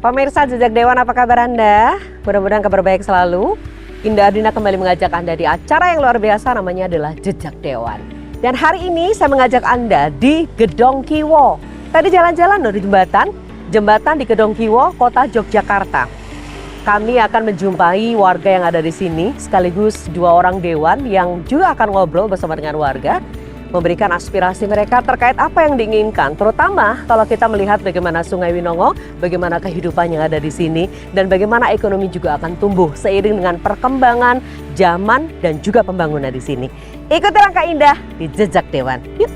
Pemirsa Jejak Dewan, apa kabar Anda? Mudah-mudahan kabar baik selalu. Indah Ardina kembali mengajak Anda di acara yang luar biasa, namanya adalah Jejak Dewan. Dan hari ini saya mengajak Anda di Gedong Kiwo. Tadi jalan-jalan loh di jembatan di Gedong Kiwo, kota Yogyakarta. Kami akan menjumpai warga yang ada di sini, sekaligus dua orang dewan yang juga akan ngobrol bersama dengan warga, memberikan aspirasi mereka terkait apa yang diinginkan, terutama kalau kita melihat bagaimana Sungai Winongo, bagaimana kehidupan yang ada di sini, dan bagaimana ekonomi juga akan tumbuh seiring dengan perkembangan zaman dan juga pembangunan di sini. Ikuti langkah indah di Jejak Dewan. Yuk.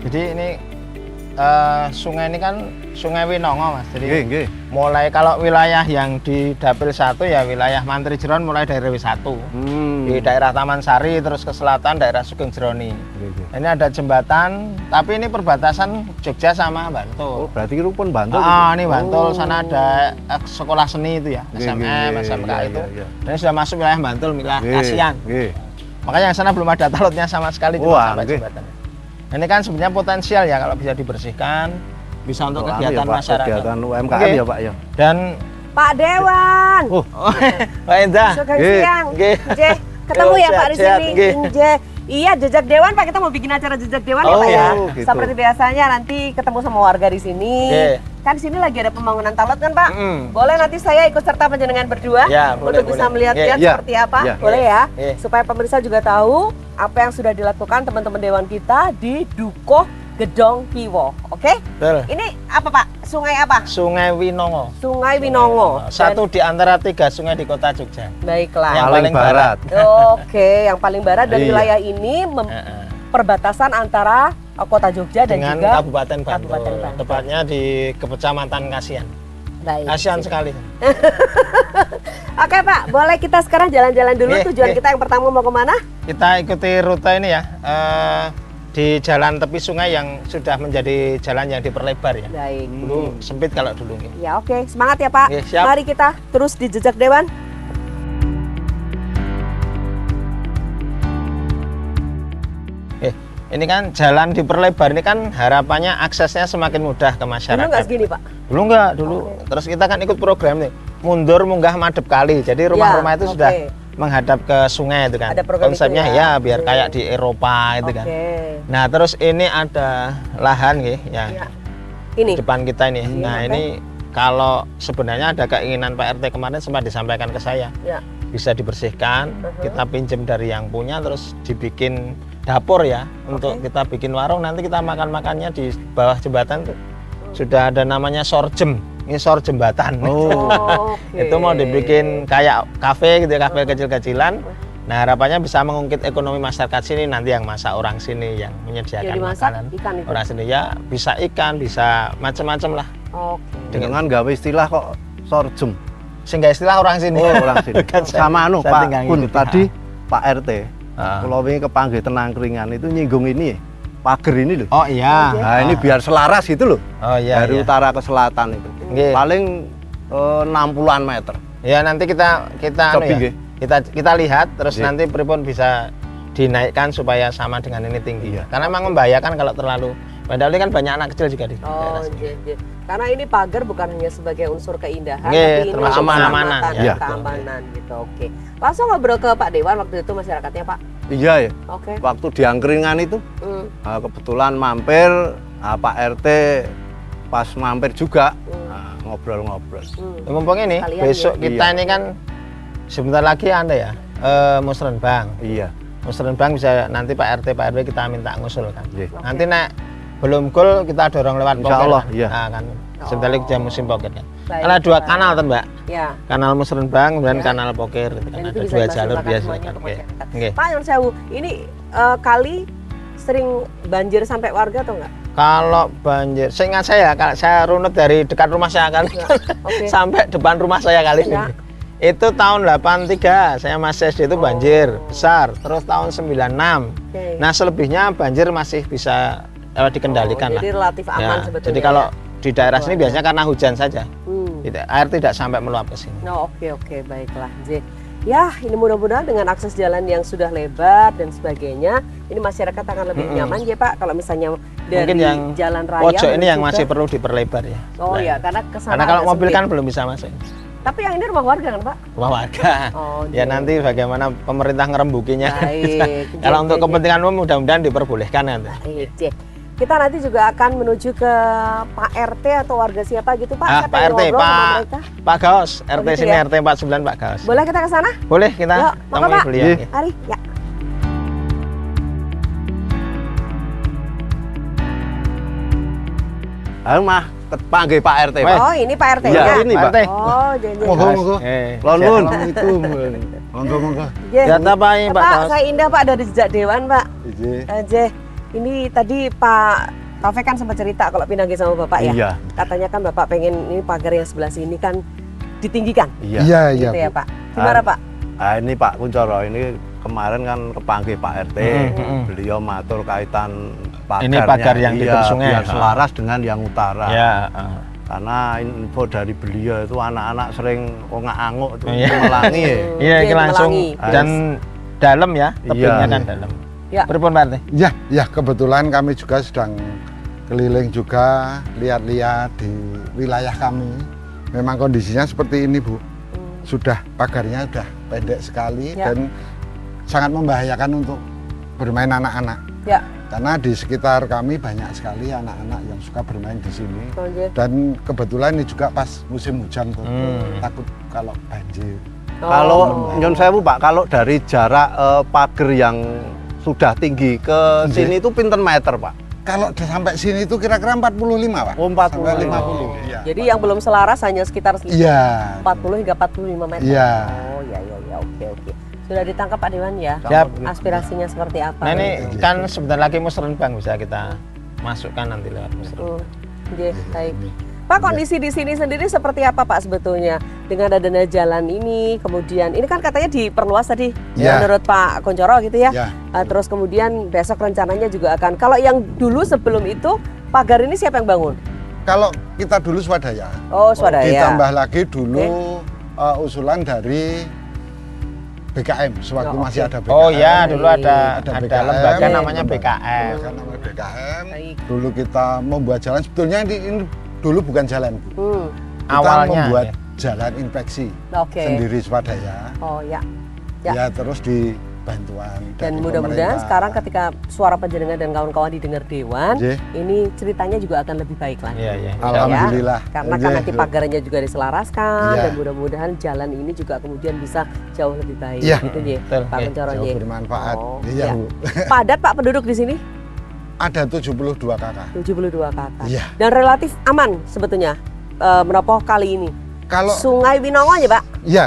Jadi ini sungai ini kan Sungai Winongo, Mas. Jadi mulai kalau wilayah yang di Dapil 1 ya wilayah Mantri Jeron mulai dari RW 1. Di daerah Taman Sari terus ke selatan daerah Sugeng Jeroni. Ini ada jembatan, tapi ini perbatasan Jogja sama Bantul. Oh, berarti rukun Bantul. Ini Bantul, sana ada sekolah seni itu ya, SMM, SMK itu. Dan ini sudah masuk wilayah Bantul, wilayah Kasian. Makanya yang sana belum ada talutnya sama sekali, cuma sampai jembatan. Ini kan sebenarnya potensial ya kalau bisa dibersihkan, bisa untuk kegiatan ya, Pak, masyarakat. Kegiatan UMKM ya Pak ya. Dan Pak Dewan. Pak Endah. Sugeng siang. Ketemu ya Pak di sini. Iya, Jejak Dewan Pak, kita mau bikin acara Jejak Dewan ya Pak ya. Gitu. Seperti biasanya nanti ketemu sama warga di sini. Kan di sini lagi ada pembangunan talot kan Pak? Boleh nanti saya ikut serta panjenengan berdua untuk bisa melihat-lihat seperti apa? Boleh ya? Supaya pemirsa juga tahu apa yang sudah dilakukan teman-teman dewan kita di Dukuh Gedong Kiwo. Oke? Ini apa Pak? Sungai apa? Sungai Winongo. Sungai Winongo. Satu di antara 3 sungai di kota Jogja. Baiklah. Yang paling barat. Oke, yang paling barat dan wilayah ini perbatasan antara kota Jogja dan dengan juga Kabupaten Bantul. Tepatnya di Kecamatan Kasian. Baik. Kasian sekali. Oke Pak, boleh kita sekarang jalan-jalan dulu. Tujuan kita yang pertama mau kemana? Kita ikuti rute ini ya. Di jalan tepi sungai yang sudah menjadi jalan yang diperlebar ya. Baik. Dulu sempit kalau dulu. Ya oke, semangat ya Pak. Siap. Mari kita terus di Jejak Dewan. Ini kan jalan diperlebar, ini kan harapannya aksesnya semakin mudah ke masyarakat. Dulu nggak segini Pak? Dulu nggak, dulu. Terus kita kan ikut program nih, mundur munggah madep kali. Jadi rumah-rumah itu sudah menghadap ke sungai itu kan. Ada program konsepnya itu ya biar kayak di Eropa itu kan. Nah terus ini ada lahan yang ini depan kita ini. Nah ini kalau sebenarnya ada keinginan Pak RT kemarin sempat disampaikan ke saya, bisa dibersihkan, kita pinjem dari yang punya, terus dibikin dapur ya, untuk kita bikin warung, nanti kita makan-makannya di bawah jembatan tuh. Sudah ada namanya sorjem. Ini sor jembatan. Itu mau dibikin kayak kafe gitu ya, kafe kecil-kecilan. Nah harapannya bisa mengungkit ekonomi masyarakat sini, nanti yang masak orang sini, yang menyediakan makanan ikan itu. orang sini ya, bisa ikan, bisa macam-macam lah. Dengan gawe istilah kok sorjem. Sehingga istilah orang sini. Orang sini. Sama Pak Kun tadi Pak RT. Kalau ini kepanggil tenang keringan itu nyinggung ini pagar ini loh. Oh iya. Nah ini biar selaras gitu loh. Oh iya. Dari utara ke selatan itu. Paling 60-an meter. Ya nanti kita lihat terus nanti pripun bisa dinaikkan supaya sama dengan ini tinggi. Karena memang membahayakan kalau terlalu. Padahal ini kan banyak anak kecil juga di daerah sini. Karena ini pagar bukan hanya sebagai unsur keindahan, tapi ini termasuk keamanan gitu. Oke. Langsung ngobrol ke Pak Dewan waktu itu masyarakatnya Pak. Iya ya. Waktu di angkringan itu kebetulan mampir Pak RT pas mampir juga ngobrol-ngobrol. Mumpung ini besok kita ini kan sebentar lagi Anda ya musrenbang. Iya. Musrenbang bisa nanti Pak RT Pak RW kita minta ngusul kan. Nanti belum gol kita dorong lewat poker. Allah, kan. Sebentar lagi jam musim poker kan. Ada 2 kanal kan Mbak. Kanal musrenbang dan kanal poker gitu kan. Ada 2 jalur biasa kan. Pak Yon Sewu, ini kali sering banjir sampai warga atau enggak? Kalau banjir, seingat saya, kalau saya runut dari dekat rumah saya kan, sampai depan rumah saya kali ini. Itu tahun 83, saya masih SD itu banjir besar. Terus tahun 96. Nah selebihnya banjir masih bisa dikendalikan lah. Jadi relatif aman sebetulnya. Jadi kalau di daerah sini biasanya karena hujan saja, air tidak sampai meluap ke sini. Baiklah. Ya, ini mudah-mudahan dengan akses jalan yang sudah lebar dan sebagainya, ini masyarakat akan lebih nyaman ya Pak kalau misalnya dari Mungkin yang jalan raya. pojok ini yang menuju masih ke- perlu diperlebar ya. Oh Nah, iya, karena kesana Karena kalau agak mobil sempit. kan belum bisa masuk. Tapi yang ini rumah warga kan Pak? Rumah warga. Oh, Ya iya. nanti bagaimana pemerintah ngerembukinya. Baik. Kalau untuk Oke, kepentingan umum mudah-mudahan diperbolehkan nanti. Baik, Cek. Kita nanti juga akan menuju ke Pak RT atau warga siapa gitu Pak. Ah, Saya Pak pengen RT, ngobrol sama Pak mereka. Pak Gaos, RT gitu sini ya? RT 49 Pak Gaos. Boleh kita ke sana? Boleh kita Yuk, monggo, temui Pak. beliau. Iya. ya. Mari, ya. Ayo mah panggil Pak RT, Pak. Oh, ini Pak RT Iya, ya? ini, Pak Pak. RT. Oh, jadi. Monggo, monggo. Lon, Lun. Monggo. Ya apa ini Pak Pak, Gaos? saya Indah Pak dari Jejak Dewan Pak. Ije. Aja. Ini tadi Pak Taufik kan sempat cerita kalau pindah sama Bapak ya. Iya. Katanya kan Bapak pengen ini pagar yang sebelah sini kan ditinggikan. Iya. Gitu ya Pak. Gimana Pak? Ah, ini Pak Kuncoro ini kemarin kan kepanggil Pak RT, beliau matur kaitan pagarnya. Ini pagar yang di tepi sungai. Biar selaras dengan yang utara. Ya. Karena info dari beliau itu anak-anak sering nganguk itu Iya. melangi ya. Iya, ini Dia langsung melangi. dan dalam ya, tebingnya Iya. kan dalam. Ya. Pripun Pak RT? Ya, kebetulan kami juga sedang keliling juga, lihat-lihat di wilayah kami. Memang kondisinya seperti ini, Bu. Sudah pagarnya sudah pendek sekali Ya. dan sangat membahayakan untuk bermain anak-anak. Ya. Karena di sekitar kami banyak sekali anak-anak yang suka bermain di sini. Oke. Dan kebetulan ini juga pas musim hujan tuh. Hmm. Takut kalau banjir. Kalau Oh. nyon sewu Pak, kalau dari jarak pagar yang sudah tinggi ke Iya. sini itu pinten meter Pak? Kalau udah sampai sini itu kira-kira 45, Pak. Oh, 40. Sampai 50. Iya. Jadi yang belum selaras hanya sekitar Iya. 40 hingga 45 meter. Iya. Oh ya, oke. Sudah ditangkap Pak Dewan ya? Siap. Aspirasinya seperti apa? Nah ini kan sebentar lagi musrenbang bisa kita masukkan nanti lewat musrenbang. Oke, baik. Pak, kondisi di sini sendiri seperti apa Pak sebetulnya? Dengan adanya jalan ini, kemudian ini kan katanya diperluas tadi Ya. menurut Pak Kuncoro gitu ya. Ya. Terus kemudian besok rencananya juga akan. Kalau yang dulu sebelum itu pagar ini siapa yang bangun? Kalau kita dulu swadaya. Oh, swadaya. Ditambah lagi dulu usulan dari BKM sewaktu Oh, masih oke. ada BKM. Oh ya, dulu ada Ada BKM. lembaga Oke. namanya BKM. Lembaga namanya BKM. Baik. Dulu kita membuat jalan, sebetulnya ini dulu bukan jalan, Bu. Kita Awalnya, membuat ya. jalan inspeksi Oke. sendiri swadaya. Oh ya. Ya. Ya terus di bantuan Dan dari mudah-mudahan pemerintah. sekarang ketika suara penjenengan dan kawan-kawan didengar Dewan, Nggih. ini ceritanya juga akan lebih baik lagi. Iya, iya. Alhamdulillah. Karena kan Nggih. nanti pagarnya juga diselaraskan Iya. dan mudah-mudahan jalan ini juga kemudian bisa jauh lebih baik. Iya. Gitu nggih, Betul, Pak nggih. Kuncoro Jauh nggih. bermanfaat. Oh, Iya, ya. Bu. Padat Pak penduduk di sini Ada 72 kakak. 72 kakak. Iya. Dan relatif aman sebetulnya menopo kali ini. Kalau Sungai Winongo ya Pak? ya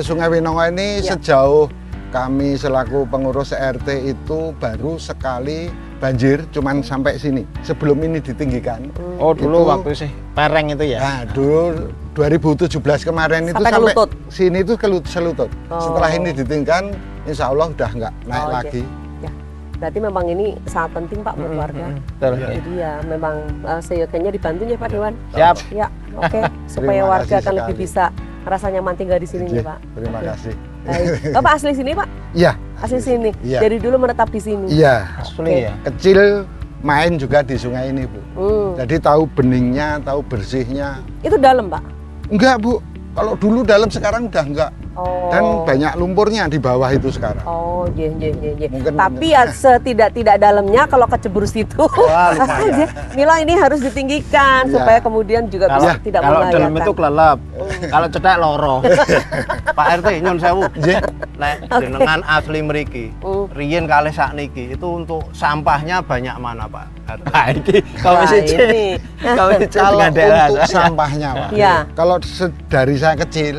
Sungai Winongo ini Ya. sejauh kami selaku pengurus RT itu baru sekali banjir, cuman sampai sini. Sebelum ini ditinggikan. Oh dulu Itu- waktu sih pereng itu ya. Nah, dulu 2017 kemarin itu Sampai ke lutut? sini itu selutut. Oh. Setelah ini ditinggikan, insya Allah udah nggak naik Oh, oke. lagi. Ya. Berarti memang ini sangat penting Pak buat warga. Betul. Iya. Jadi ya memang seyogyanya dibantu ya Pak Dewan. Siap. Ya, oke. Supaya Terima warga kasih akan lebih sekali. bisa ngerasa nyaman tinggal di sini Nggih, ya Pak. Terima Oke. kasih. Baik. Bapak asli sini Pak? Iya, Asli sini. Iya. Dari dulu menetap di sini. iya. Asli ya. Kecil main juga di sungai ini, Bu. Jadi tahu beningnya, tahu bersihnya. Itu dalam Pak? Enggak, Bu. Kalau dulu dalam, sekarang udah enggak. Oh. Dan banyak lumpurnya di bawah itu sekarang. Oh, iya. Mungkin- Tapi ya setidak-tidak dalamnya kalau kecebur situ. Wah, lumayan. Mila ini harus ditinggikan Iya. supaya kemudian juga Kalau bisa tidak kalau membahayakan. dalam itu kelelep. Kalau cetek loro. Pak RT nyon sewu. Nggih. Nek jenengan asli mriki. Riyen kalih sakniki itu untuk sampahnya banyak mana Pak RT? Nah, ini Wah, komisi C. ini. Komisi C Kalau dengan daerah. untuk sampahnya, Pak. Iya. Kalau dari saya kecil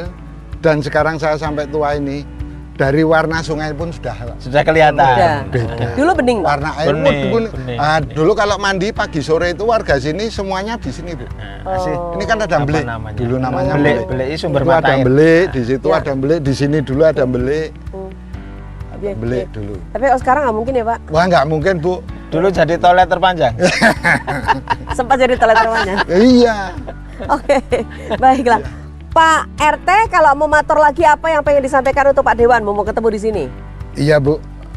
dan sekarang saya sampai tua ini, dari warna sungai pun sudah Sudah kelihatan. Udah. beda. Dulu bening Pak? Warna air Bening, bening. bening. Dulu kalau mandi pagi sore itu warga sini semuanya di sini, Bu. Nah, sih. Ini kan ada Apa belik. namanya? Dulu namanya Belik, belik. belik itu sumber Itu mata ada air. belik, di situ Ya. ada belik, di sini dulu ada belik. Iya, Belik iya. dulu. Tapi kalau sekarang nggak mungkin ya Pak? Wah, nggak mungkin, Bu. Dulu jadi toilet terpanjang. Sempat jadi toilet termanya. Iya. Oke, baiklah. Pak RT kalau mau matur lagi apa yang pengen disampaikan untuk Pak Dewan mau ketemu di sini? Iya, Bu.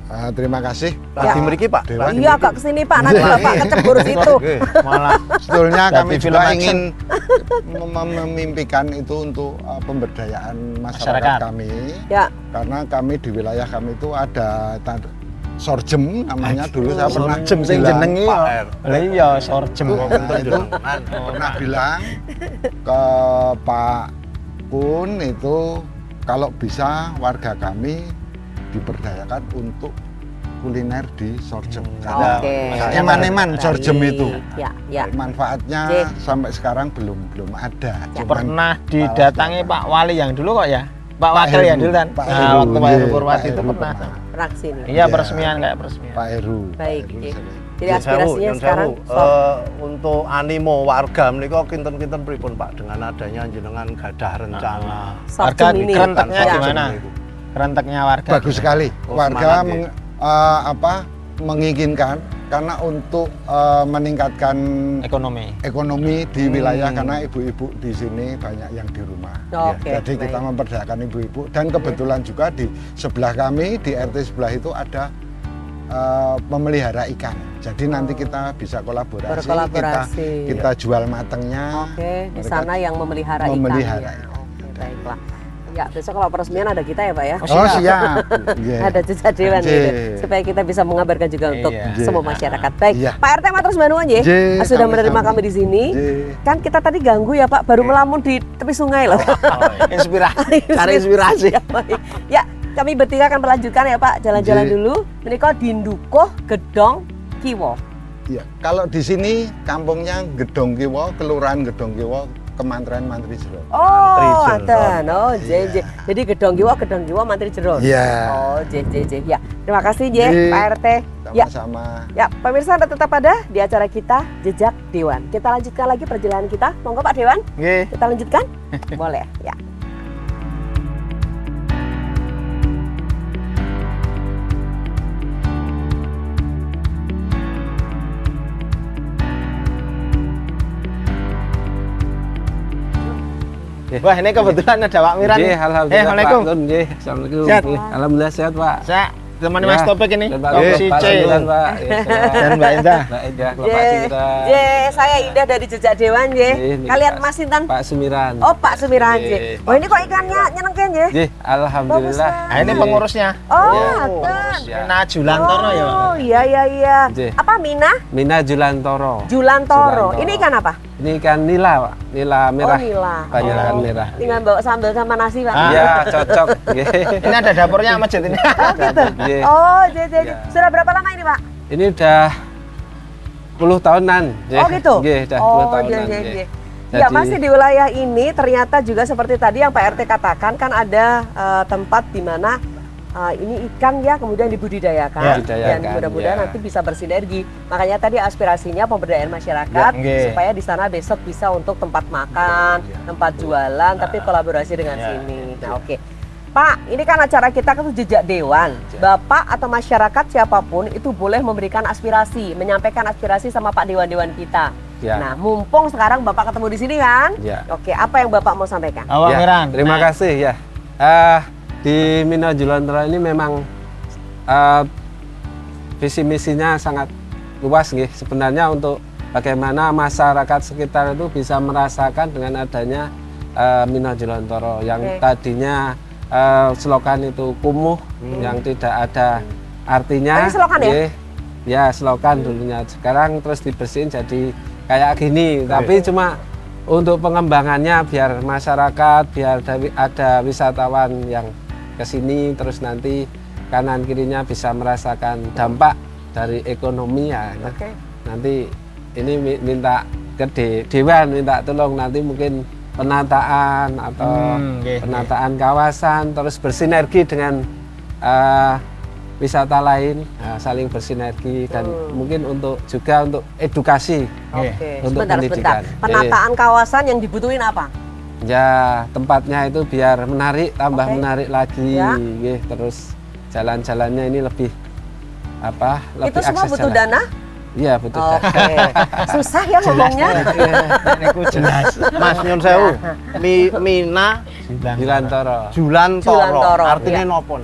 Terima kasih. Lagi mriki Pak. Dewan. Iya, agak kesini Pak, nanti Bapak kecebur situ. Malah Sebetulnya kami Jadi juga film ingin memimpikan itu untuk pemberdayaan masyarakat Masyarakat. kami. Ya, Karena kami di wilayah kami itu ada sorjem namanya dulu saya pernah Sorjem sing bilang, jenengi Pak ya. R. Lah iya sorjem. Nah, itu pernah bilang ke Pak Kun itu kalau bisa warga kami diberdayakan untuk kuliner di sorjem. Karena oke. eman-eman sorjem itu. Ya, ya. Manfaatnya Oke. sampai sekarang belum ada. Ya. Cuman Pernah didatangi Pak Wali yang dulu kok ya? Pak Wakil Heru. yang dulu kan? Pak Nah, Heru, waktu Pak iya, Heru Purwati Pak itu Heru pernah. Pernah kesini. Iya, Iya. peresmian kayak peresmian. Pak Heru. Baik, Pak Heru oke. sering. Jadi aspirasinya sekarang untuk animo warga menika kinten-kinten pripun Pak dengan adanya jenengan gadah rencana. Harga sorghum ini. kerenteknya Ya. gimana? Kerenteknya warga. Bagus sekali. Oh, Warga semangat, menginginkan karena untuk meningkatkan Ekonomi. ekonomi di wilayah karena ibu-ibu di sini banyak yang di rumah. Oke, Ya, jadi kita baik. memperdayakan ibu-ibu dan kebetulan juga di sebelah kami di RT sebelah itu ada memelihara ikan. Jadi nanti kita bisa kolaborasi. Berkolaborasi. Kita jual matangnya. Oke, di Mereka sana yang memelihara ikan. memelihara Ya. ikan. Oke, baiklah. Ya, besok kalau peresmian ada kita ya Pak ya. Oh siap. Yeah. Ada jejak dewan Nggih. gitu, supaya kita bisa mengabarkan juga untuk Iya. semua masyarakat. Baik, Iya. Pak RT matur nuwun nggih. Nggih, Sudah menerima sama-sama. kami di sini. Nggih. Kan kita tadi ganggu ya Pak, baru melamun di tepi sungai loh. Inspirasi. Cari inspirasi. Ya, baik. Ya, kami bertiga akan melanjutkan ya Pak, jalan-jalan Nggih. dulu. Menika di Ndukuh Gedong Kiwo. Iya, kalau di sini kampungnya Gedong Kiwo, Kelurahan Gedong Kiwo, Kementerian Mantri Jero. Oh, Mantri Jero. aten. Oh, JJ. Iya. Jadi Gedong Kiwo Mantri Jero. Iya. Oh, JJ. Ya. Terima kasih J, Nggih. Pak RT. Ya. Sama-sama. Ya, pemirsa Anda tetap ada di acara kita Jejak Dewan. Kita lanjutkan lagi perjalanan kita. Monggo Pak Dewan, Nggih. kita lanjutkan? Boleh, ya. Wah, ini kebetulan ada Pak Miran. Nggih, alhamdulillah. Assalamualaikum. Pak. Nggih, assalamualaikum. Sehat? Nggih, alhamdulillah sehat, Pak. Saya temani Ya. Mas Topik ini. Dan Pak Komisi Pak C. Sembilan, Pak. Ya, sehat. Dan Mbak Indah. Mbak Indah, J, Pak Sembilan. J, saya Indah dari Jejak Dewan, J. Nggih, nggih, Kalian Pak. Mas Sinten? Pak Semiran. Oh, Pak Sumiran, J. Nggih, Oh, ini kok ikannya nyenengkan, J? Nggih, alhamdulillah. Bagus, Nah, ini pengurusnya. Oh, Ya. aten. Ya. Nah, Julantoro ya. Oh, iya. Nggih. Apa Mina? Mina Julantoro. Julantoro. Julantoro. Ini ikan apa? Ini ikan nila, Pak. Nila merah. Oh, nila. Banyak ikan Oh. merah. Tinggal bawa sambal sama nasi, Pak. Ah. Iya, cocok. Nggih. Ini ada dapurnya masjid ini. Oh, gitu. Nggih. Oh, J. Ya. Sudah berapa lama ini, Pak? Ini udah 10 tahunan. Nggih. Oh, gitu. Nggih, udah 10 tahunan. J. nggih. Ya, Jadi- masih di wilayah ini ternyata juga seperti tadi yang Pak RT katakan kan ada tempat di mana ini ikan ya kemudian dibudidayakan, Ya, dan dibudidayakan, mudah-mudahan ya. nanti bisa bersinergi. Makanya tadi aspirasinya pemberdayaan masyarakat Ya, nggih. supaya di sana besok bisa untuk tempat makan, tempat jualan, tapi kolaborasi dengan Ya. sini. Nah, oke. Pak, ini kan acara kita kan Jejak Dewan. Bapak atau masyarakat siapapun itu boleh memberikan aspirasi, menyampaikan aspirasi sama Pak Dewan-Dewan kita. Ya. Nah, mumpung sekarang Bapak ketemu di sini kan? Ya. Oke, apa yang Bapak mau sampaikan? Awak Ya, Miran. terima Nah, kasih ya. Di Mina Julantoro ini memang visi misinya sangat luas nih. Sebenarnya untuk bagaimana masyarakat sekitar itu bisa merasakan dengan adanya Mina Julantoro yang Oke. tadinya selokan itu kumuh yang tidak ada artinya. Oh, ini selokan ya? Nggih. Ya, selokan dulunya. Sekarang terus dibersihin jadi kayak gini. Tapi cuma untuk pengembangannya biar masyarakat, biar ada wisatawan yang ke sini terus nanti kanan kirinya bisa merasakan dampak dari ekonomi ya. Nah, Oke. nanti ini minta ke Dewan minta tolong nanti mungkin penataan atau nggih, penataan kawasan terus bersinergi dengan wisata lain, saling bersinergi dan mungkin untuk juga untuk edukasi. Oke, Untuk sebentar. pendidikan. Penataan kawasan yang dibutuhin apa? Ya tempatnya itu biar menarik, tambah Oke. menarik lagi, Ya. nggih. Terus jalan-jalannya ini lebih lebih Itu semua akses butuh jalan. dana? Iya butuh dana. Oke. Susah ya ngomongnya. Niku jelas. Mas nyun sewu. Mina Julantoro. Julantoro. Julantoro, Artinya iya. nopo?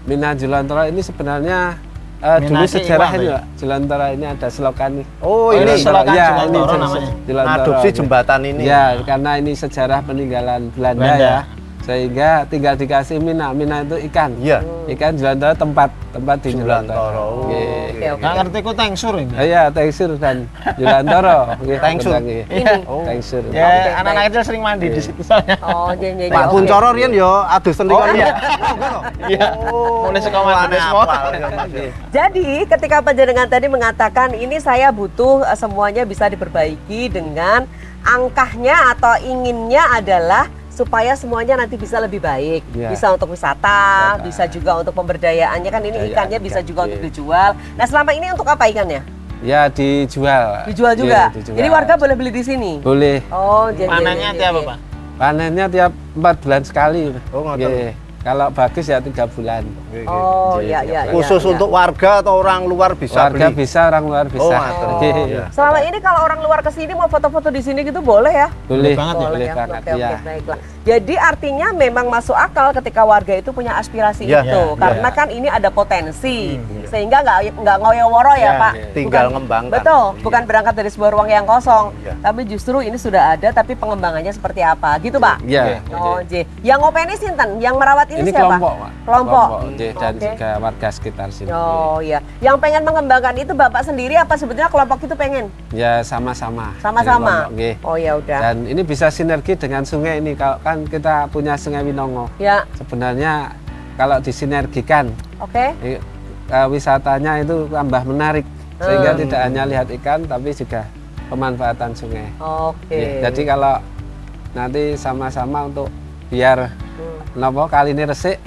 Mina Julantoro ini sebenarnya Dulu Minati sejarah Iwan, ini Pak. Pak, Jelantara ini ada selokan nih. Oh, ini ini selokan ya, Jelantara ini namanya. Jelantara. adopsi jembatan ini. Ya, karena ini sejarah peninggalan Belanda, Belanda. ya. Sehingga tinggal dikasih mina. Mina itu ikan. Iya. Ikan Jelantara tempat di Jelantara. Jelantara. Oh, Nggih. oke. Nggak ngerti ku tengsur ini. Iya, tengsur dan Jelantara. Nggih, Tengsur. betul, nggih. Ini. Tengsur. Ya, Oke, anak-anak baik. kecil sering mandi di situ soalnya. Oh, jadi Pak Kuncoro riyen yo adus ten Oh, niku. iya. Iya. Mulai sekolah Wane mandi semua. apal ya, Mas. Jadi ketika panjenengan tadi mengatakan ini saya butuh semuanya bisa diperbaiki dengan angkanya atau inginnya adalah supaya semuanya nanti bisa lebih baik, Ya. bisa untuk wisata, bisa juga untuk pemberdayaannya kan ini Daya ikannya bisa ikan, juga iya. untuk dijual. Nah selama ini untuk apa ikannya? Ya, dijual. Dijual juga. Iya, dijual. Jadi warga boleh beli di sini. boleh. Oh, jadi Panennya tiap apa, Pak? Panennya tiap 4 bulan sekali. Oh, ngoten. Nggih. Kalau bagus ya 3 bulan. Oh, Jadi, iya iya. Khusus iya, untuk warga atau orang luar bisa Warga beli? bisa, orang luar bisa. Oh, ngaten. Nggih. Iya. Selama ini kalau orang luar ke sini mau foto-foto di sini gitu boleh ya? Boleh banget ya, boleh ya. banget Oke, ya. oke, baiklah. Jadi artinya memang masuk akal ketika warga itu punya aspirasi Iya, itu, iya, karena kan ini ada potensi, sehingga nggak ngoyo-woro ya Iya, Pak. iya. Tinggal Bukan- ngembangkan. Betul, bukan berangkat dari sebuah ruang yang kosong, Iya. tapi justru ini sudah ada, tapi pengembangannya seperti apa, gitu Pak? Iya. Oh, J. Yang ngopeni sinten, yang merawat ini, Ini siapa? kelompok, Pak. Kelompok. Nggih, dan Oke. juga warga sekitar sini. Oh iya, yang pengen mengembangkan itu Bapak sendiri apa sebetulnya kelompok itu pengen? Ya sama-sama. Sama-sama. Kelompok, nggih. Oh ya udah. Dan ini bisa sinergi dengan sungai ini. Kalau kan kita punya Sungai Winongo. Ya, Sebenarnya kalau disinergikan oke. wisatanya itu tambah menarik sehingga Hmm. tidak hanya lihat ikan tapi juga pemanfaatan sungai. Oke. Ya, jadi kalau nanti sama-sama untuk biar nopo kali ini resik,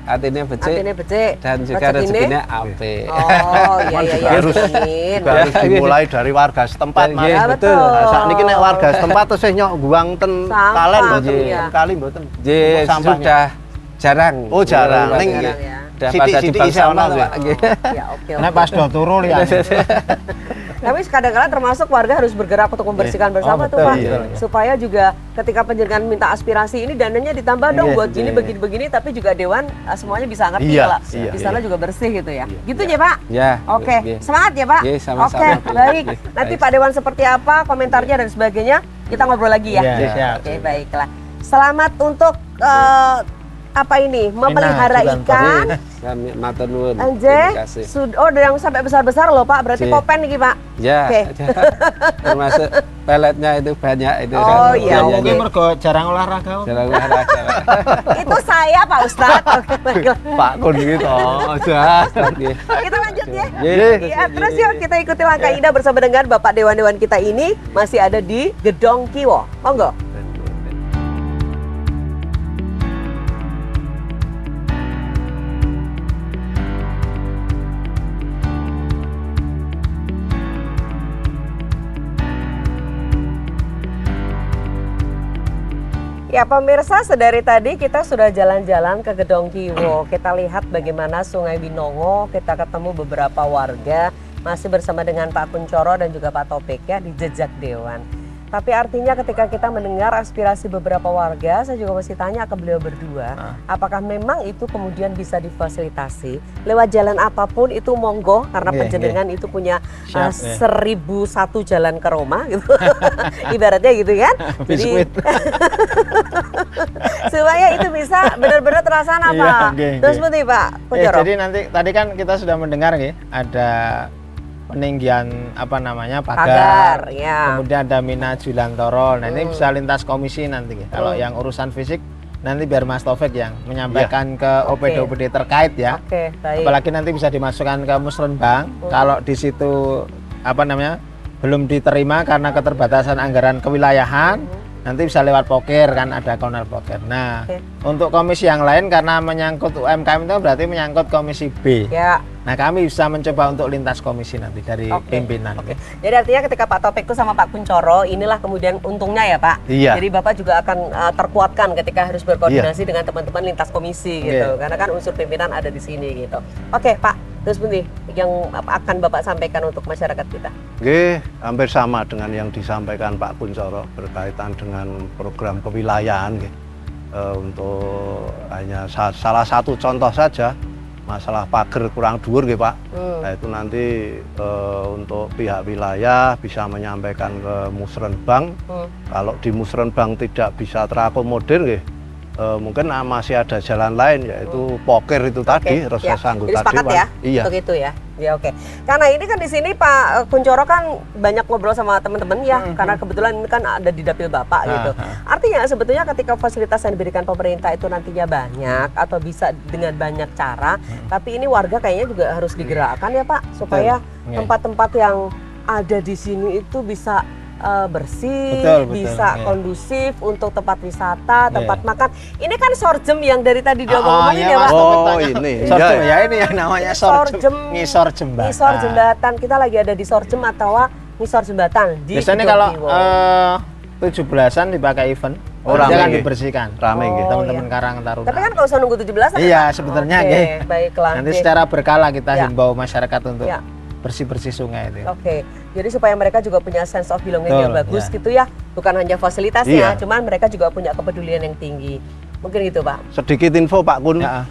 artinya becik, Artinya becik. dan juga Becek ini? rezekinya apik. Oh iya iya iya. Harus- Amin. Juga harus Ya, dimulai dari warga setempat, Mas. Iya, Ya, betul. betul. Nah, saat ini nek warga setempat terus nyok buang ten Sampah, kalen mboten iya. ten kali mboten. Jadi Untuk sampahnya. sudah jarang. Oh, jarang. Iya, Ning iya. ya. Udah Siti- pada siti dibang isih ono sampah, sih. Pak. Nggih. Ya oke. Nah, pas do turu lihat. Tapi kadang-kadang termasuk warga harus bergerak untuk membersihkan bersama tuh betul, Pak. iya. Supaya juga ketika penjagaan minta aspirasi ini dananya ditambah dong Iya, buat gini iya. begini-begini tapi juga dewan semuanya bisa ngerti Iya, kalau iya, di sana iya. juga bersih gitu ya. Gitu ya Pak? Ya. Oke, nggih. semangat ya Pak. Iya, sama-sama, Oke, Pak. baik. Iya, Nanti baik. Pak Dewan seperti apa, komentarnya dan sebagainya, kita ngobrol lagi ya. Iya, siap. Oke, baiklah. Selamat untuk apa ini? Memelihara Julan ikan. Kami matur nuwun. Anje, Terima kasih. oh yang sampai besar-besar loh Pak, berarti Iya. kopen nih Pak. Ya. Oke. Termasuk peletnya itu banyak itu. Oh, kan. iya, biayanya. Mungkin mergo jarang olahraga. Jarang olahraga. Itu saya Pak Ustadz. Oke, baiklah. Pak Kun gitu aja. Nggih. Kita lanjut ya. Nggih. Ya, terus yuk kita ikuti langkah indah bersama dengan Bapak Dewan-Dewan kita ini masih ada di Gedong Kiwo. Monggo. Ya pemirsa, sedari tadi kita sudah jalan-jalan ke Gedong Kiwo. Kita lihat bagaimana Sungai Winongo, kita ketemu beberapa warga, masih bersama dengan Pak Kuncoro dan juga Pak Topik ya di Jejak Dewan. Tapi artinya ketika kita mendengar aspirasi beberapa warga, saya juga masih tanya ke beliau berdua, apakah memang itu kemudian bisa difasilitasi lewat jalan apapun itu monggo, karena Nggih, penjenengan itu punya Siap, 1001 jalan ke Roma gitu, ibaratnya gitu kan. Jadi Biskuit. supaya itu bisa benar-benar terlaksana Iya, Pak. nggih, Terus nggih. seperti Pak Kuncoro. Jadi nanti tadi kan kita sudah mendengar ya, ada peninggian apa namanya Pagar, pagar, ya. kemudian ada Mina Julantoro. Nah ini bisa lintas komisi nanti ya. Kalau yang urusan fisik nanti biar Mas Taufik yang menyampaikan ke Oke. OPD-OPD terkait ya. Oke, baik. Apalagi nanti bisa dimasukkan ke Musrenbang. Kalau di situ apa namanya belum diterima karena keterbatasan anggaran kewilayahan, nanti bisa lewat poker kan, ada kounter poker. Nah, Oke. untuk komisi yang lain karena menyangkut UMKM itu berarti menyangkut komisi B. Ya. Nah, kami bisa mencoba untuk lintas komisi nanti dari Oke. pimpinan. Oke. Jadi artinya ketika Pak Topik itu sama Pak Kuncoro, inilah kemudian untungnya ya Pak. Iya. Jadi Bapak juga akan terkuatkan ketika harus berkoordinasi dengan teman-teman lintas komisi gitu. Iya. Karena kan unsur pimpinan ada di sini gitu. Oke Pak, terus bunyi yang akan Bapak sampaikan untuk masyarakat kita. Nggih, hampir sama dengan yang disampaikan Pak Kuncoro berkaitan dengan program kewilayahan nggih. Untuk hanya salah satu contoh saja masalah pagar kurang dhuwur nggih Pak. Nah itu nanti untuk pihak wilayah bisa menyampaikan ke Musrenbang. Kalau di Musrenbang tidak bisa terakomodir nggih, mungkin masih ada jalan lain yaitu poker itu tadi, rasa sanggup jadi tadi sepakat Pak. ya Iya. untuk itu ya. Ya oke. Karena ini kan di sini Pak Kuncoro kan banyak ngobrol sama teman-teman ya, karena kebetulan ini kan ada di dapil Bapak gitu. Artinya sebetulnya ketika fasilitas yang diberikan pemerintah itu nantinya banyak atau bisa dengan banyak cara, tapi ini warga kayaknya juga harus digerakkan ya Pak supaya tempat-tempat yang ada di sini itu bisa bersih, Betul, bisa ya. kondusif untuk tempat wisata, tempat makan. Ini kan sorjem yang dari tadi dia ngomongin iya, ya Pak. Mas. Oh ini, Sorjem iya. ya, ini yang namanya sorjem, ngisor jembatan. Ngisor jembatan. Kita lagi ada di sorjem atau ngisor jembatan di Biasanya Gedong kalau Kiwo. 17-an dipakai event, Oh, rame jangan nggih. dibersihkan. Rame nggih. Teman-teman Karang Taruna. Tapi kan kalau usah nunggu 17 Iya, sebetulnya Oke, nggih. baiklah. Nanti Oke. secara berkala kita Ya. himbau masyarakat untuk Ya. bersih-bersih sungai itu. Oke, jadi supaya mereka juga punya sense of belonging yang Betul, bagus ya. gitu ya. Bukan hanya fasilitasnya, Iya. cuman mereka juga punya kepedulian yang tinggi. Mungkin gitu Pak. Sedikit info Pak Kun, Ya.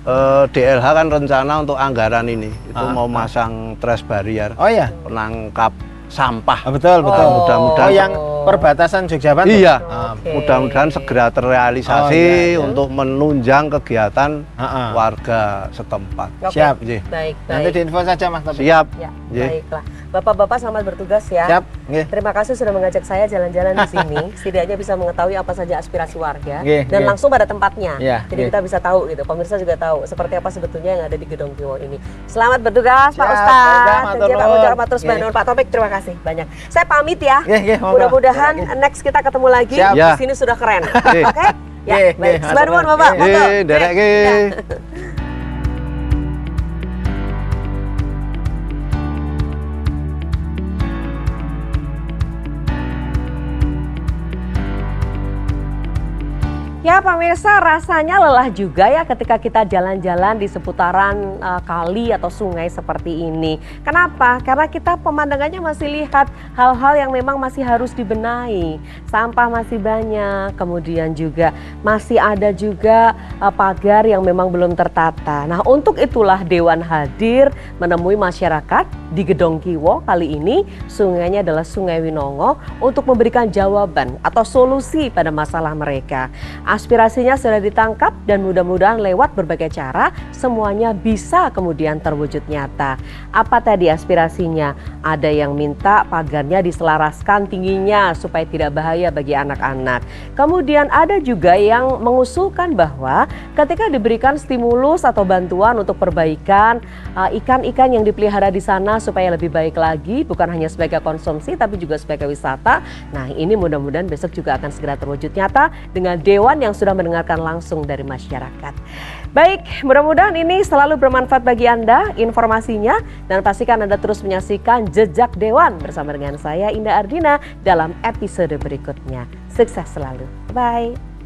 DLH kan rencana untuk anggaran ini itu mau masang trash barrier, Oh iya. penangkap sampah. Betul, betul. Oh. Mudah-mudahan Oh, yang perbatasan Jogja Bantul. Iya, Oke. mudah-mudahan segera terrealisasi Oh, iya. untuk menunjang kegiatan Heeh. warga setempat. Oke. Siap. Nggih. Baik, Nanti baik. diinfo saja Mas Taufik. Siap. Ya, Nggih. baiklah. Bapak-bapak selamat bertugas ya. Siap. Nggih. Terima kasih sudah mengajak saya jalan-jalan di sini. Setidaknya bisa mengetahui apa saja aspirasi warga Nggih, dan nggih. langsung pada tempatnya. Iya, Jadi nggih. kita bisa tahu gitu. Pemirsa juga tahu seperti apa sebetulnya yang ada di Gedong Kiwo ini. Selamat bertugas Pak Siap, Ustadz. baiklah, matur Tentunya Pak nuwun. Kuncoro matur Nggih. Pak Taufik terima kasih banyak. Saya pamit ya. Nggih, nggih, monggo. Mudah-mudahan next kita ketemu lagi. Siap. Di Ya. sini sudah keren. Nggih. Oke? Ya, Nggih, baik. nggih, Sembah nuwun matur Bapak. nuwun. Monggo. Nggih, derek Ya. nggih. Ya pemirsa, rasanya lelah juga ya ketika kita jalan-jalan di seputaran kali atau sungai seperti ini. Kenapa? Karena kita pemandangannya masih lihat hal-hal yang memang masih harus dibenahi. Sampah masih banyak, kemudian juga masih ada juga pagar yang memang belum tertata. Nah untuk itulah Dewan hadir menemui masyarakat di Gedong Kiwo. Kali ini sungainya adalah Sungai Winongo untuk memberikan jawaban atau solusi pada masalah mereka. Aspirasinya sudah ditangkap dan mudah-mudahan lewat berbagai cara semuanya bisa kemudian terwujud nyata. Apa tadi aspirasinya? Ada yang minta pagarnya diselaraskan tingginya supaya tidak bahaya bagi anak-anak. Kemudian ada juga yang mengusulkan bahwa ketika diberikan stimulus atau bantuan untuk perbaikan ikan-ikan yang dipelihara di sana supaya lebih baik lagi, bukan hanya sebagai konsumsi tapi juga sebagai wisata. Nah ini mudah-mudahan besok juga akan segera terwujud nyata dengan Dewan yang sudah mendengarkan langsung dari masyarakat. Baik, mudah-mudahan ini selalu bermanfaat bagi Anda informasinya dan pastikan Anda terus menyaksikan Jejak Dewan bersama dengan saya Indah Ardina dalam episode berikutnya. Sukses selalu. Bye.